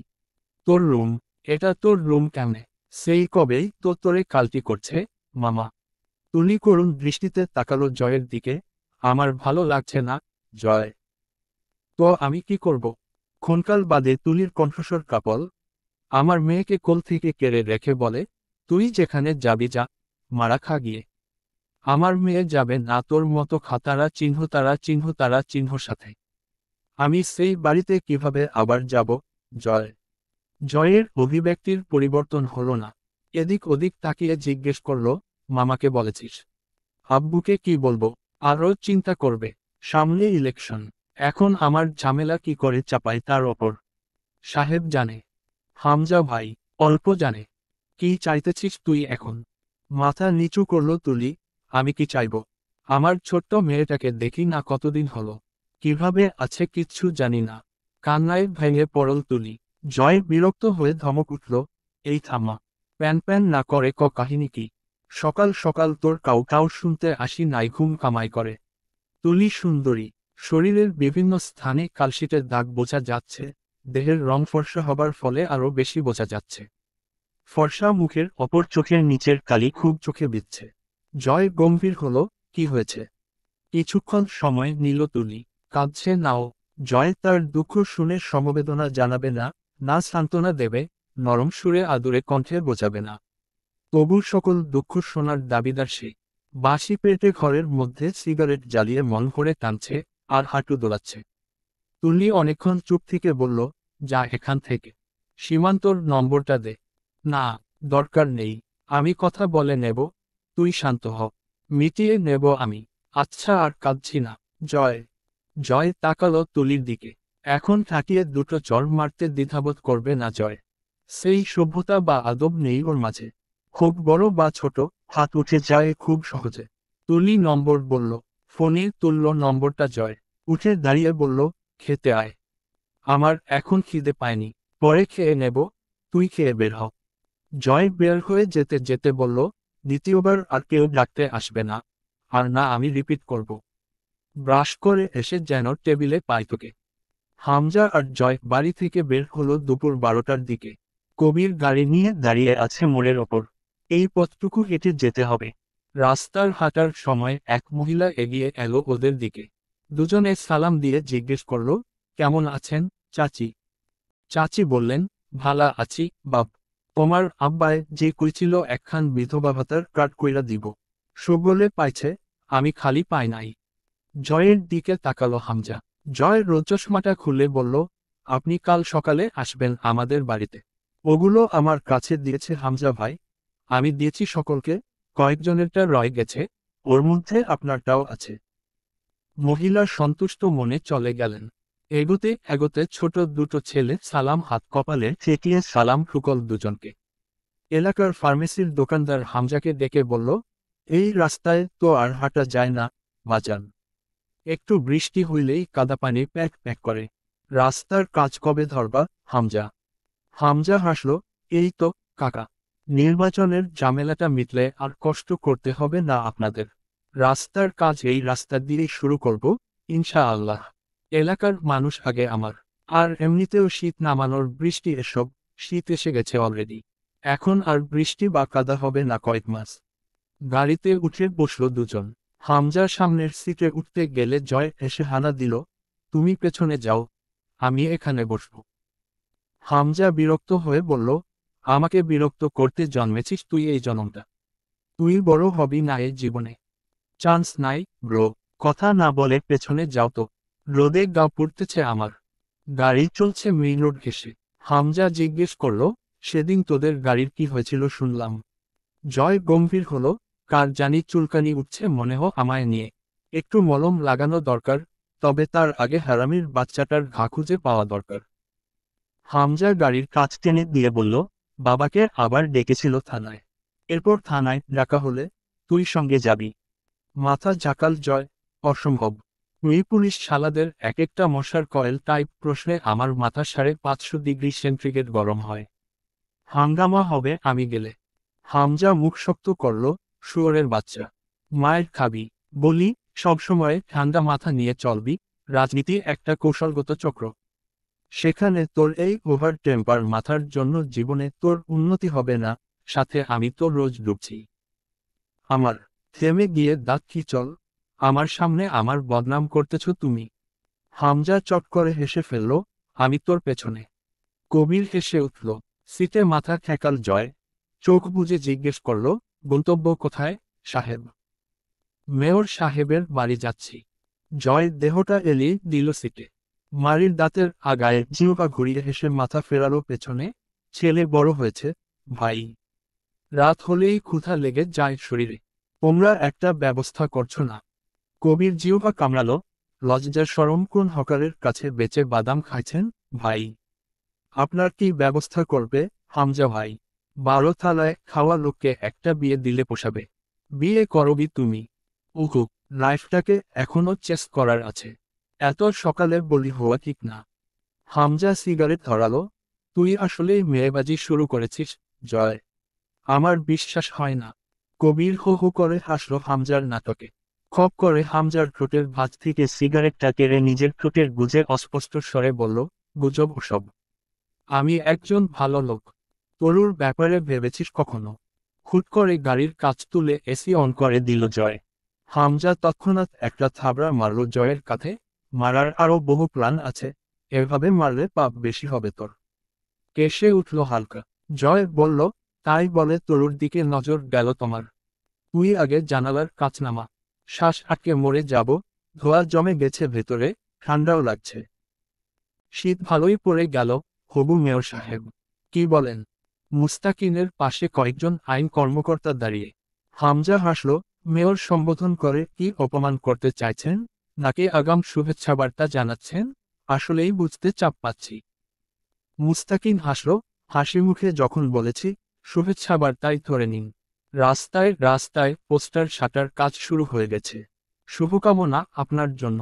তোর রুম? এটা তোর রুম কেমনে? সেই কবেই তো তোরে কালটি করছে, মামা। তুলি করুণ দৃষ্টিতে তাকালো জয়ের দিকে। আমার ভালো লাগছে না, জয়। তো আমি কি করব? ক্ষণকাল বাদে তুলির কণ্ঠস্বর কাপল। আমার মেয়েকে কোল থেকে কেড়ে রেখে বলে, তুই যেখানে যাবি যা, মারা খা গিয়ে। আমার মেয়ে যাবে না তোর মতো খাতারা চিহ্ন সাথে। আমি সেই বাড়িতে কিভাবে আবার যাব, জয়? জয়ের অভিব্যক্তির পরিবর্তন হলো না। এদিক ওদিক তাকিয়ে জিজ্ঞেস করল, মামাকে বলেছিস? আব্বুকে কি বলবো? আরও চিন্তা করবে। সামনে ইলেকশন। এখন আমার ঝামেলা কি করে চাপাই তার ওপর। সাহেব জানে, হামজা ভাই অল্প জানে। কি চাইতেছিস তুই এখন? মাথা নিচু করল তুলি। আমি কি চাইব? আমার ছোট্ট মেয়েটাকে দেখি না কতদিন হলো। কিভাবে আছে কিচ্ছু জানি না। কান্নায় ভেঙে পড়ল তুলি। জয় বিরক্ত হয়ে ধমক উঠল, এই থামা। প্যান প্যান না করে কাহিনী কি? সকাল সকাল তোর কাউ কাউ শুনতে আসি নাই ঘুম কামাই করে। তুলি সুন্দরী। শরীরের বিভিন্ন স্থানে কালশিটের দাগ বোঝা যাচ্ছে। দেহের রং ফর্সা হবার ফলে আরও বেশি বোঝা যাচ্ছে। ফর্সা মুখের অপর চোখের নিচের কালি খুব চোখে বিঁধছে। জয় গম্ভীর হলো, কি হয়েছে? কিছুক্ষণ সময় নিল তুলি। কাঁদছে নাও। জয় তার দুঃখ শুনে সমবেদনা জানাবে না, না সান্ত্বনা দেবে, নরম সুরে আদুরে কণ্ঠে বোঝাবে না। তবু সকল দুঃখ শোনার দাবিদার সে। বাসি পেটে ঘরের মধ্যে সিগারেট জ্বালিয়ে মন ভরে টানছে আর হাঁটু দোলাচ্ছে। তুলি অনেকক্ষণ চুপ থেকে বলল, যা এখান থেকে। সীমান্তর নম্বরটা দে। না, দরকার নেই, আমি কথা বলে নেব, তুই শান্ত হ, মিটিয়ে নেব আমি। আচ্ছা, আর কাঁদছি না। জয়। জয় তাকালো তুলির দিকে। এখন ঠাকিয়ে দুটো চড় মারতে দ্বিধাবোধ করবে না জয়। সেই সভ্যতা বা আদব নেই ওর মাঝে। খুব বড় বা ছোট, হাত উঠে যায় খুব সহজে। তুলি নম্বর বলল। ফোনে তুলল নম্বরটা জয়। উঠে দাঁড়িয়ে বলল, খেতে আয়। আমার এখন খিদে পায়নি, পরে খেয়ে নেব, তুই খেয়ে বের হ। জয় বের হয়ে যেতে যেতে বলল, দ্বিতীয়বার আর কেউ ডাকতে আসবে না, আর না আমি রিপিট করব। ব্রাশ করে এসে যেন টেবিলে পাই তোকে। হামজা আর জয় বাড়ি থেকে বের হলো দুপুর 12টার দিকে। কবির গাড়ি নিয়ে দাঁড়িয়ে আছে মোড়ের ওপর। এই পথটুকু হেঁটে যেতে হবে। রাস্তার হাঁটার সময় এক মহিলা এগিয়ে এলো ওদের দিকে। দুজনে সালাম দিয়ে জিজ্ঞেস করল, কেমন আছেন চাচি? চাচি বললেন, ভালা আছি বাপ। তোমার আব্বায় যে কইছিল একখান বিধবা ভাতার কার্ড কইরা দিব, সুবলে পাইছে, আমি খালি পাই নাই। জয়ের দিকে তাকালো হামজা। জয় রোজচশমাটা খুলে বলল, আপনি কাল সকালে আসবেন আমাদের বাড়িতে। ওগুলো আমার কাছে দিয়েছে হামজা ভাই, আমি দিয়েছি সকলকে, কয়েকজনেরটা রয়ে গেছে, ওর মধ্যে আপনারটাও আছে। মহিলা সন্তুষ্ট মনে চলে গেলেন। এগোতে এগোতে ছোট দুটো ছেলে সালাম হাত কপালে ঠেকিয়ে সালাম ঠুকল দুজনকে। এলাকার ফার্মেসির দোকানদার হামজাকে ডেকে বলল, এই রাস্তায় তো আর হাঁটা যায় না বাজান। একটু বৃষ্টি হইলেই কাদাপানি প্যাক প্যাক করে। রাস্তার কাজ কবে ধরবা হামজা? হামজা হাসল, এই তো কাকা, নির্বাচনের ঝামেলাটা মিটলে আর কষ্ট করতে হবে না আপনাদের। রাস্তার কাজ এই রাস্তা দিয়েই শুরু করব, ইনশাআল্লাহ। এলাকার মানুষ আগে আমার। আর এমনিতেও শীত নামানোর বৃষ্টি এসব, শীত এসে গেছে অলরেডি। এখন আর বৃষ্টি বা কাদা হবে না কয়েক মাস। গাড়িতে উঠে বসল দুজন। হামজার সামনের সিটে উঠতে গেলে জয় এসে হানা দিল, তুমি পেছনে যাও, আমি এখানে বসব। হামজা বিরক্ত হয়ে বলল, আমাকে বিরক্ত করতে জন্মেছিস তুই এই জনমটা? তুই বড় হবি না এই জীবনে। চান্স নাই ব্রো। কথা না বলে পেছনে যাও তো, রোদে গা পুড়তেছে আমার। গাড়ি চলছে মেইন রোড ঘেঁষে। হামজা জিজ্ঞেস করল, সেদিন তোদের গাড়ির কি হয়েছিল শুনলাম। জয় গম্ভীর হলো, কার জানি চুলকানি উঠছে মনে হয় আমায় নিয়ে। একটু মলম লাগানো দরকার, তবে তার আগে হারামির বাচ্চাটার ঘা খুঁজে পাওয়া দরকার। হামজা গাড়ির কাঁচ টেনে দিয়ে বলল, বাবাকে আবার ডেকেছিল থানায়। এরপর থানায় ডাকা হলে তুই সঙ্গে যাবি। মাথা ঝাঁকাল জয়, অসম্ভব। ওই পুলিশ শালাদের এক একটা মশার কয়েল টাইপ প্রশ্নে আমার মাথা 550 ডিগ্রি সেন্টিগ্রেড গরম হয়। হাঙ্গামা হবে আমি গেলে। হামজা মুখ শক্ত করল, শুয়োরের বাচ্চা। মায়ের খাবি। বলি, সবসময় ঠান্ডা মাথা নিয়ে চলবি, রাজনীতি একটা কৌশলগত চক্র। সেখানে তোর এই ওভার টেম্পার মাথার জন্য জীবনে তোর উন্নতি হবে না, সাথে আমি তো রোজ ডুবছি। আমার। থেমে গিয়ে দাঁত কি চল, আমার সামনে আমার বদনাম করতেছ তুমি। হামজা চট করে হেসে ফেলল, আমি তোর পেছনে। কবির হেসে উঠল। সিটে মাথা ঠেকাল জয়। চোখ বুজে জিজ্ঞেস করল, গন্তব্য কোথায় সাহেব? মেয়র সাহেবের বাড়ি যাচ্ছি। জয় দেহটা এলিয়ে দিল সিটে। মারির দাঁতের আগায় জিহ্বা ঘুরিয়ে হেসে মাথা ফেরালো পেছনে, ছেলে বড় হয়েছে ভাই। রাত হলেই ক্ষুধা লেগে যায় শরীরে। তোমরা একটা ব্যবস্থা করছো না? কবির জিহ্বা কামড়ালো, লজ্জার শরম কোন হকারের কাছে বেচে বাদাম খাইছেন ভাই? আপনার কি ব্যবস্থা করবে হামজা ভাই? 12 থালায় খাওয়া লোককে একটা বিয়ে দিলে পোষাবে? বিয়ে করবি তুমি? উহু, লাইফটাকে এখনো চেস করার আছে। এত সকালে বলি হওয়া ঠিক না। হামজা সিগারেট ধরালো, তুই আসলেই মেয়েবাজি শুরু করেছিস জয়। আমার বিশ্বাস হয় না। কবির হো হো করে হাসল হামজার নাটকে। খপ করে হামজার ঠোঁটের ভাঁজ থেকে সিগারেটটা কেড়ে নিজের ঠোঁটের গুজে অস্পষ্ট স্বরে বলল, গুজব ওসব। আমি একজন ভালো লোক। তরুর ব্যাপারে ভেবেছিস কখনো? হুট করে গাড়ির কাঁচ তুলে এসি অন করে দিল জয়। হামজা তৎক্ষণাৎ একটা থাবড়া মারল জয়ের কাঁধে। মারার আরো বহু প্ল্যান আছে, এভাবে মারলে পাপ বেশি হবে তোর। কেসে উঠল হালকা। জয় বলল, তাই বলে তরুর দিকে নজর গেল তোমার? তুই আগে জানালার কাছ নামা। শ্বাস আটকে মরে যাব। ধোয়া জমে গেছে ভেতরে, ঠান্ডাও লাগছে। শীত ভালোই পড়ে গেল। হবু মেয়র সাহেব, কি বলেন? মুস্তাকিনের পাশে কয়েকজন আইন কর্মকর্তা দাঁড়িয়ে। হামজা হাসল। মেয়র সম্বোধন করে কি অপমান করতে চাইছেন, নাকি আগাম শুভেচ্ছা বার্তা জানাচ্ছেন? আসলেই বুঝতে চাপ পাচ্ছি। মুস্তাকিন হাসল। হাসি মুখে যখন বলেছি, শুভেচ্ছা বার্তাই ধরে নিন। রাস্তায় রাস্তায় পোস্টার সাটার কাজ শুরু হয়ে গেছে। শুভকামনা আপনার জন্য।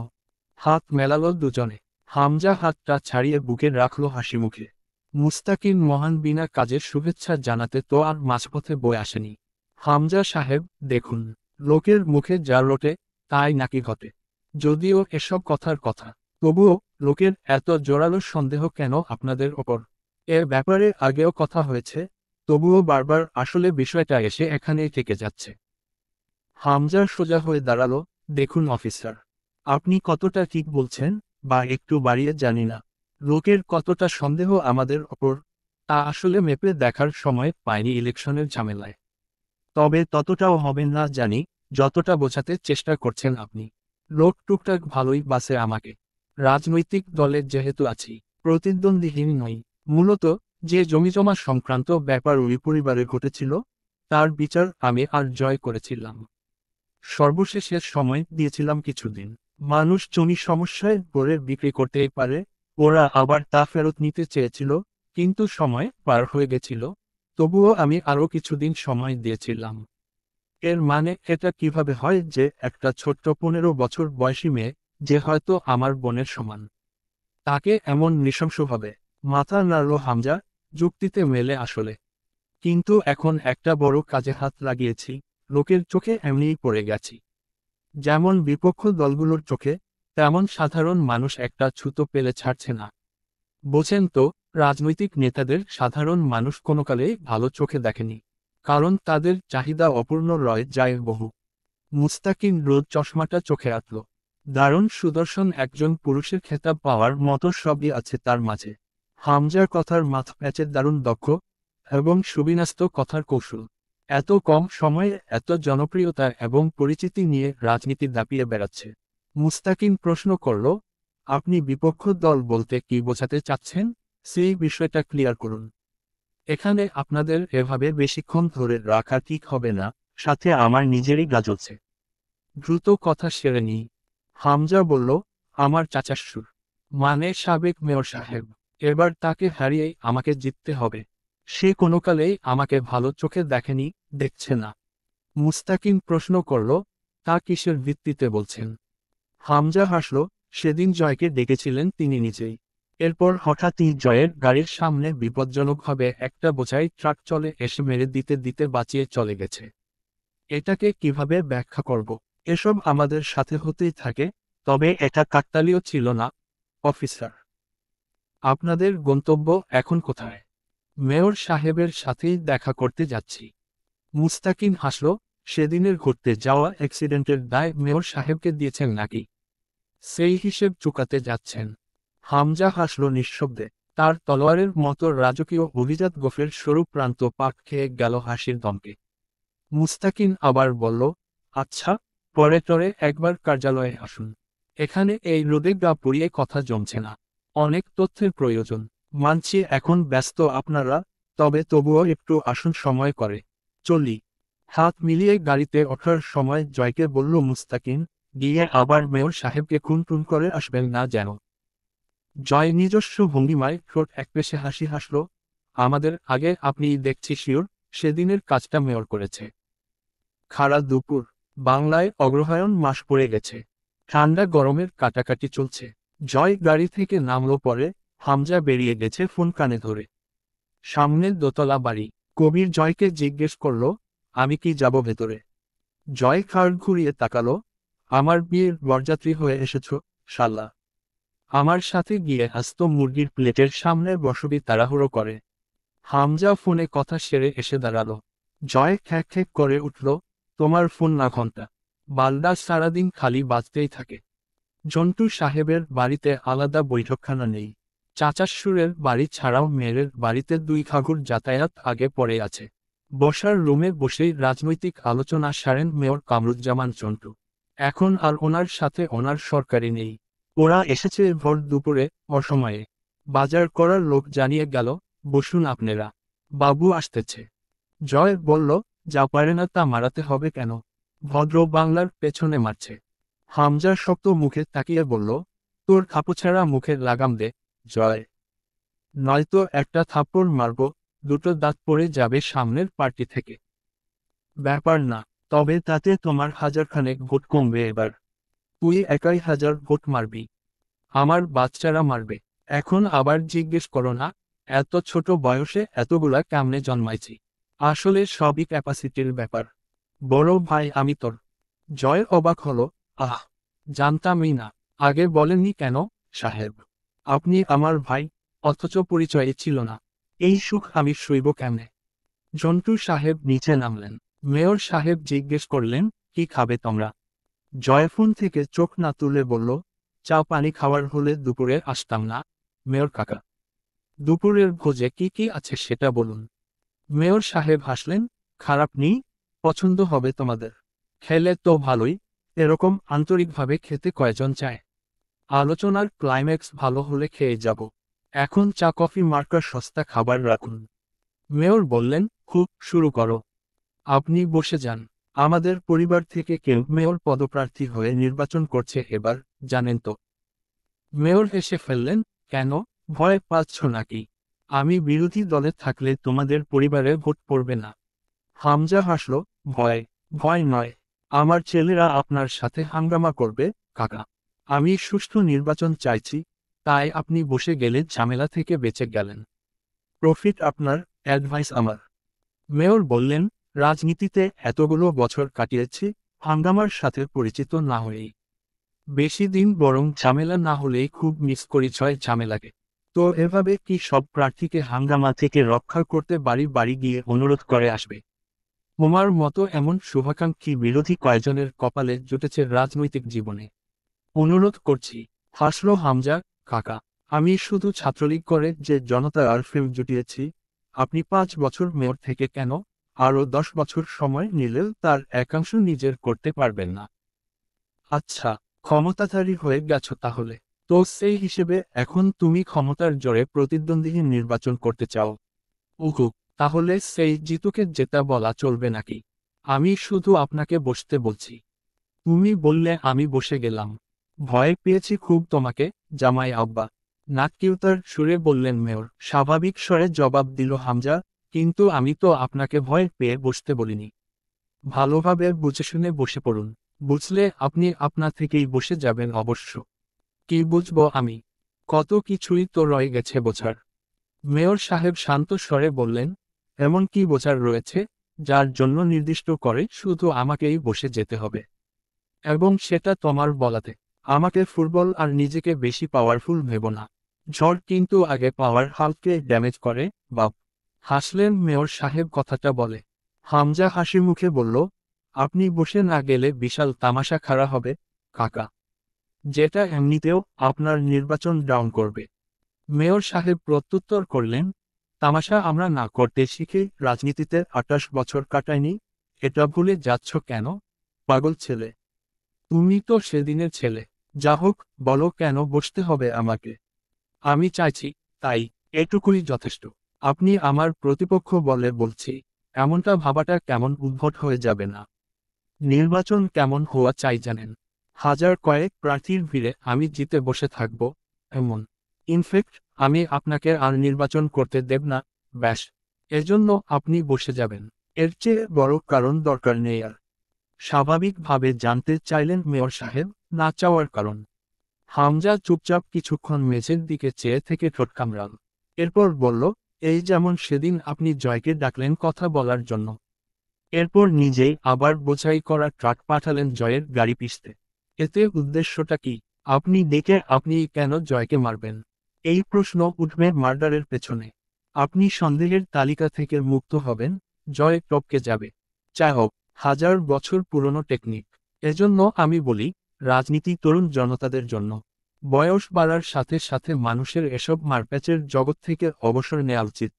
হাত মেলালো দুজনে। হামজা হাতটা ছাড়িয়ে বুকে রাখল হাসি মুখে। মুস্তাকিন মহান বিনা কাজের শুভেচ্ছা জানাতে তো আর মাঝপথে বয়ে আসেনি। হামজা সাহেব, দেখুন, লোকের মুখে যা রটে তাই নাকি ঘটে। যদিও এসব কথার কথা, তবুও লোকের এত জোরালো সন্দেহ কেন আপনাদের ওপর? এর ব্যাপারে আগেও কথা হয়েছে, তবুও বারবার আসলে বিষয়টা এসে এখানেই থেকে যাচ্ছে। হামজা সোজা হয়ে দাঁড়ালো। দেখুন অফিসার, আপনি কতটা ঠিক বলছেন বা একটু বাড়িয়ে জানি না, লোকের কতটা সন্দেহ আমাদের ওপর তা আসলে মেপে দেখার সময় পায়নি ইলেকশনের ঝামেলায়। তবে ততটাও হবে না জানি, যতটা বোঝাতে চেষ্টা করছেন আপনি। লোক টুকটাক ভালোই বাসে আমাকে। রাজনৈতিক দলে যেহেতু আছি, প্রতিদ্বন্দ্বীহীন নই। মূলত যে জমিজমা সংক্রান্ত ব্যাপার ওই পরিবারে ঘটেছিল, তার বিচার আমি আর জয় করেছিলাম। সর্বশেষের সময় দিয়েছিলাম কিছুদিন। মানুষ জমি সমস্যায় পড়ে বিক্রি করতেই পারে, ওরা আবার তা ফেরত নিতে চেয়েছিল, কিন্তু সময় পার হয়ে গেছিল। তবুও আমি আরও কিছুদিন সময় দিয়েছিলাম। এর মানে এটা কিভাবে হয় যে একটা ছোট্ট 15 বছর বয়সী মেয়ে, যে হয়তো আমার বোনের সমান, তাকে এমন নৃশংসভাবে? মাথা নাড়ল হামজা। যুক্তিতে মেলে আসলে। কিন্তু এখন একটা বড় কাজে হাত লাগিয়েছি, লোকের চোখে এমনিই পড়ে গেছি। যেমন বিপক্ষ দলগুলোর চোখে, তেমন সাধারণ মানুষ একটা ছুতো পেলে ছাড়ছে না। বোঝেন তো, রাজনৈতিক নেতাদের সাধারণ মানুষ কোনোকালেই ভালো চোখে দেখেনি। কারণ তাদের চাহিদা অপূর্ণ রয়ে যায় বহু। মুস্তাকিন রোদ চশমাটা চোখে আঁটল। দারুণ সুদর্শন একজন পুরুষের খেতাব পাওয়ার মতো সবই আছে তার মাঝে। হামজার কথার মাথা প্যাচে দারুণ দক্ষ এবং সুবিন্যস্ত কথার কৌশল। এত কম সময়ে এত জনপ্রিয়তা এবং পরিচিতি নিয়ে রাজনীতি দাপিয়ে বেড়াচ্ছে। মুস্তাকিন প্রশ্ন করল, আপনি বিপক্ষ দল বলতে কি বোঝাতে চাচ্ছেন? সেই বিষয়টা ক্লিয়ার করুন। এখানে আপনাদের এভাবে বেশিক্ষণ ধরে রাখা ঠিক হবে না, সাথে আমার নিজেরই গা জ্বলছে। দ্রুত কথা সেরে নিই। হামজা বলল, আমার চাচার সুর, মানে সাবেক মেয়র সাহেব। এবার তাকে হারিয়েই আমাকে জিততে হবে। সে কোনোকালেই আমাকে ভালো চোখে দেখেনি, দেখছে না। মুস্তাকিন প্রশ্ন করল, তা কিসের ভিত্তিতে বলছেন? হামজা হাসল। সেদিন জয়কে ডেকেছিলেন তিনি নিজেই। এরপর হঠাৎই জয়ের গাড়ির সামনে বিপজ্জনকভাবে একটা বোঝাই ট্রাক চলে এসে মেরে দিতে দিতে বাঁচিয়ে চলে গেছে। এটাকে কিভাবে ব্যাখ্যা করব? এসব আমাদের সাথে হতেই থাকে, তবে এটা কাকতালীয় ছিল না। অফিসার, আপনাদের গন্তব্য এখন কোথায়? মেয়র সাহেবের সাথেই দেখা করতে যাচ্ছি। মুস্তাকিন হাসল। সেদিনের ঘুরতে যাওয়া অ্যাক্সিডেন্টের দায় মেয়র সাহেবকে দিয়েছেন নাকি? সেই হিসেব চুকাতে যাচ্ছেন? হামজা হাসল নিঃশব্দে। তার তলোয়ারের মতো রাজকীয় অভিজাত গোফের সরু প্রান্ত পাক খেয়ে গেল হাসির দমকে। মুস্তাকিন আবার বলল, আচ্ছা, পরে টরে একবার কার্যালয়ে আসুন। এখানে এই রোদে গা পুড়িয়ে কথা জমছে না। অনেক তথ্যের প্রয়োজন। মানছি এখন ব্যস্ত আপনারা, তবে তবুও একটু আসুন সময় করে। চলি। হাত মিলিয়ে গাড়িতে ওঠার সময় জয়কে বলল মুস্তাকিন, গিয়ে আবার মেয়র সাহেবকে খুন করে আসবেন না যেন। জয় নিজস্ব ভঙ্গিমায় ঠোঁট একপেশে হাসি হাসল। আমাদের আগে আপনি দেখছি শিওর, সেদিনের কাজটা মেয়র করেছে। খাড়া দুপুর। বাংলায় অগ্রহায়ণ মাস পড়ে গেছে। ঠান্ডা গরমের কাটাকাটি চলছে। জয় গাড়ি থেকে নামলো পরে। হামজা বেরিয়ে গেছে ফোন কানে ধরে। সামনের দোতলা বাড়ি। কবির জয়কে জিজ্ঞেস করল, আমি কি যাব ভেতরে? জয় ঘাড় ঘুরিয়ে তাকালো। আমার বিয়ের বরযাত্রী হয়ে এসেছ, শালা। আমার সাথে গিয়ে আস্ত মুরগির প্লেটের সামনে বসবি তাড়াহুড়ো করে। হামজা ফোনে কথা সেরে এসে দাঁড়ালো। জয় খ্যাঁক খ্যাঁক করে উঠল, তোমার ফোন না ঘন্টা বালদা সারাদিন খালি বাজতেই থাকে। জন্টু সাহেবের বাড়িতে আলাদা বৈঠকখানা নেই। চাচাশ্বরের বাড়ি ছাড়াও মেয়ের বাড়িতে দুই খাগুর যাতায়াত আগে পড়ে আছে। বসার রুমে বসেই রাজনৈতিক আলোচনা সারেন মেয়র কামরুজ্জামান জন্টু। এখন আর ওনার সাথে ওনার সরকারি নেই। ওরা এসেছে ভর দুপুরে, অসময়ে। বাজার করার লোক জানিয়ে গেল, বসুন আপনারা, বাবু আসতেছে। জয় বলল, যা পারে না তা মারাতে হবে কেন? ভদ্র বাংলার পেছনে মারছে। হামজা শক্ত মুখে তাকিয়ে বলল, তোর খাপোছাড়া মুখের লাগাম দে, জয়। নয়তো একটা থাপ্পড় মারব, দুটো দাঁত পড়ে যাবে সামনের পার্টি থেকে। ব্যাপার না, তবে তাতে তোমার হাজারখানেক ভোট কমবে এবার। তুই একাই 1000 ভোট মারবি, আমার বাচ্চারা মারবে। এখন আবার জিজ্ঞেস করো না, এত ছোট বয়সে এতগুলা কেমনে জন্মাইছি। আসলে সবই ক্যাপাসিটির ব্যাপার। বড় ভাই আমি তোর। জয় অবাক হলো, আহ, জানতামই না। আগে বলেননি কেন, সাহেব? আপনি আমার ভাই, অথচ পরিচয়ই ছিল না। এই সুখ আমি সইব কেমনে? জন্টু সাহেব নিচে নামলেন। মেয়র সাহেব জিজ্ঞেস করলেন, কি খাবে তোমরা? জয় ফোন থেকে চোখ না তুলে বলল, চা পানি খাওয়ার হলে দুপুরে আসতাম না, মেয়র কাকা। দুপুরের ভোজে কি কি আছে সেটা বলুন। মেয়র সাহেব হাসলেন, খারাপ নেই, পছন্দ হবে তোমাদের। খেলে তো ভালোই, এরকম আন্তরিকভাবে খেতে কয়জন চায়? আলোচনার ক্লাইম্যাক্স ভালো হলে খেয়ে যাব। এখন চা কফি মার্কার সস্তা খাবার রাখুন। মেয়র বললেন, খুব, শুরু করো। আপনি বসে যান। আমাদের পরিবার থেকে কেউ মেয়র পদপ্রার্থী হয়ে নির্বাচন করছে এবার, জানেন তো? মেয়র হেসে ফেললেন, কেন, ভয় পাচ্ছ নাকি? আমি বিরোধী দলে থাকলে তোমাদের পরিবারে ভোট পড়বে না। হামজা হাসল, ভয়, ভয় নয়। আমার ছেলেরা আপনার সাথে হাঙ্গামা করবে, কাকা। আমি সুষ্ঠু নির্বাচন চাইছি, তাই আপনি বসে গেলে ঝামেলা থেকে বেঁচে গেলেন। প্রফিট আপনার, অ্যাডভাইস আমার। মেয়র বললেন, রাজনীতিতে এতগুলো বছর কাটিয়েছি, হাঙ্গামার সাথে পরিচিত না হয়েই। বেশি দিন বরং ঝামেলা না হলেই খুব মিস করি ছয় ঝামেলাকে। তো এভাবে কি সব প্রার্থীকে হাঙ্গামা থেকে রক্ষা করতে বাড়ি বাড়ি গিয়ে অনুরোধ করে আসবে? তোমার মতো এমন শুভাকাঙ্ক্ষী বিরোধী কয়জনের কপালে জুটেছে রাজনৈতিক জীবনে? অনুরোধ করছি, হাসল হামজা, কাকা। আমি শুধু ছাত্রলীগ করে যে জনতা আরফিম জুটিয়েছি, আপনি 5 বছর মেয়র থেকে কেন আরও 10 বছর সময় নিলেও তার একাংশ নিজের করতে পারবেন না। আচ্ছা, ক্ষমতাধারী হয়ে গেছো তাহলে। তো সেই হিসেবে এখন তুমি ক্ষমতার জোরে প্রতিদ্বন্দ্বীহীন নির্বাচন করতে চাও। উহু, তাহলে সেই জিতুকে জেতা বলা চলবে নাকি? আমি শুধু আপনাকে বসতে বলছি। তুমি বললে আমি বসে গেলাম। ভয় পেয়েছি খুব তোমাকে, জামাই আব্বা। নাটকিউতার সুরে বললেন মেয়র। স্বাভাবিক স্বরে জবাব দিল হামজা, কিন্তু আমি তো আপনাকে ভয় পেয়ে বসতে বলিনি। ভালোভাবে বুঝে শুনে বসে পড়ুন। বুঝলে আপনি আপনা থেকেই বসে যাবেন অবশ্য। কি বুঝবো আমি? কত কিছুই তো রয়ে গেছে বোঝার। মেয়র সাহেব শান্ত স্বরে বললেন, এমন কি বোঝার রয়েছে, যার জন্য নির্দিষ্ট করে শুধু আমাকেই বসে যেতে হবে? এবং সেটা তোমার বলাতে। আমাকে ফুটবল আর নিজেকে বেশি পাওয়ারফুল ভেব না। ঝড় কিন্তু আগে পাওয়ার হালকে ড্যামেজ করে, বাপ। হাসলেন মেয়র সাহেব কথাটা বলে। হামজা হাসি মুখে বলল, আপনি বসে না গেলে বিশাল তামাশা খাড়া হবে, কাকা। যেটা এমনিতেও আপনার নির্বাচন ডাউন করবে। মেয়র সাহেব প্রত্যুত্তর করলেন, তামাশা আমরা না করতে শিখে রাজনীতিতে 28 বছর কাটায়নি, এটা ভুলে যাচ্ছ কেন, পাগল ছেলে? তুমি তো সেদিনের ছেলে। যা হোক, বলো কেন বসতে হবে আমাকে? আমি চাইছি, তাই, এটুকুই যথেষ্ট। আপনি আমার প্রতিপক্ষ বলে বলছি, এমনটা ভাবাটা কেমন উদ্ভট হয়ে যাবে না? নির্বাচন কেমন হওয়া চাই জানেন? হাজার কয়েক প্রার্থীর ভিড়ে আমি জিতে বসে থাকব, এমন। ইনফ্যাক্ট, আমি আপনাকে আর নির্বাচন করতে দেব না, ব্যাস। এজন্য আপনি বসে যাবেন। এর চেয়ে বড় কারণ দরকার নেই আর। স্বাভাবিকভাবে জানতে চাইলেন মেয়র সাহেব, না চাওয়ার কারণ। হামজা চুপচাপ কিছুক্ষণ মেঝের দিকে চেয়ে থেকে ঠোঁট কামড়াল। এরপর বলল, এই যেমন সেদিন আপনি জয়কে ডাকলেন কথা বলার জন্য। এরপর নিজেই আবার বোঝাই করা ট্রাক পাঠালেন জয়ের গাড়ি পিষতে। এতে উদ্দেশ্যটা কি? আপনি কেন জয়কে মারবেন? এই প্রশ্ন উঠবে মার্ডারের পেছনে। আপনি সন্দেহের তালিকা থেকে মুক্ত হবেন, জয় টপকে যাবে। যা হোক, 1000 বছর পুরনো টেকনিক। এজন্য আমি বলি, রাজনীতি তরুণ জনতাদের জন্য। বয়স বাড়ার সাথে সাথে মানুষের এসব মারপ্যাচের জগৎ থেকে অবসর নেওয়া উচিত।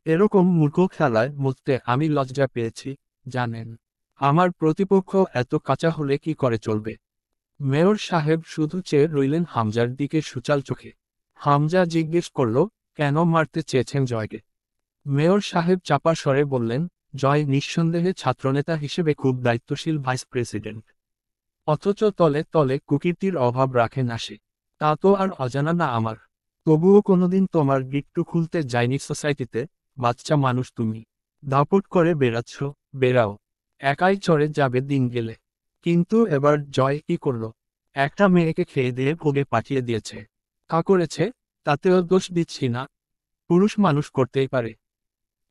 এরকম মূর্খ খেলায় মরতে আমি লজ্জা পেয়েছি, জানেন। আমার প্রতিপক্ষ এত কাঁচা হলে কি করে চলবে? মেয়র সাহেব শুধু চেয়ে রইলেন হামজার দিকে সুচাল চোখে। হামজা জিজ্ঞেস করল, কেন মারতে চেয়েছেন জয়কে? মেয়র সাহেব চাপা স্বরে বললেন, জয় নিঃসন্দেহে ছাত্রনেতা হিসেবে খুব দায়িত্বশীল ভাইস প্রেসিডেন্ট। অথচ তলে তলে কুকীর্তির অভাব রাখে না সে। তা তো আর অজানা না আমার। তবুও কোনোদিন তোমার গিট্টু খুলতে যায়নি সোসাইটিতে। বাচ্চা মানুষ তুমি। দাপট করে বেড়াচ্ছ, বেড়াও। একাই চড়ে যাবে দিন গেলে। কিন্তু এবার জয় কি করল? একটা মেয়েকে খেয়ে দিয়ে ভোগে পাঠিয়ে দিয়েছে। কা করেছে, তাতেও দোষ দিচ্ছি না। পুরুষ মানুষ করতেই পারে।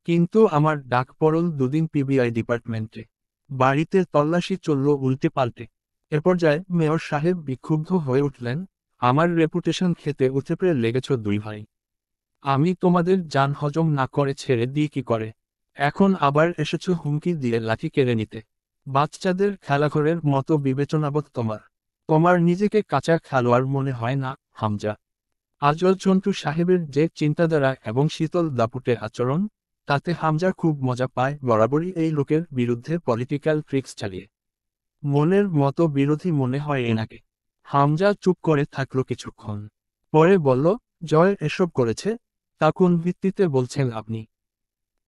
কিন্তু আমার ডাক পড়ল দুদিন পিবিআই ডিপার্টমেন্টে। বাড়িতে তল্লাশি চলল উল্টে পাল্টে। এ পর্যায়ে মেয়র সাহেব বিক্ষুব্ধ হয়ে উঠলেন, আমার রেপুটেশন খেতে উঠেপড়ে লেগেছ দুই ভাই। আমি তোমাদের জান হজম না করে ছেড়ে দিই কি করে? এখন আবার এসেছ হুমকি দিয়ে লাঠি কেড়ে নিতে। বাচ্চাদের খেলাঘরের মতো বিবেচনাবোধ তোমার। তোমার নিজেকে কাঁচা খেলোয়াড় মনে হয় না, হামজা? আজল চন্টু সাহেবের যে চিন্তাধারা এবং শীতল দাপুটে আচরণ, তাতে হামজা খুব মজা পায় বরাবরই এই লোকের বিরুদ্ধে পলিটিক্যাল ট্রিক্স চালিয়ে। মনের মতো বিরোধী মনে হয় এনাকে। হামজা চুপ করে থাকল কিছুক্ষণ। পরে বলল, জয় এসব করেছে, তা কোন ভিত্তিতে বলছেন আপনি?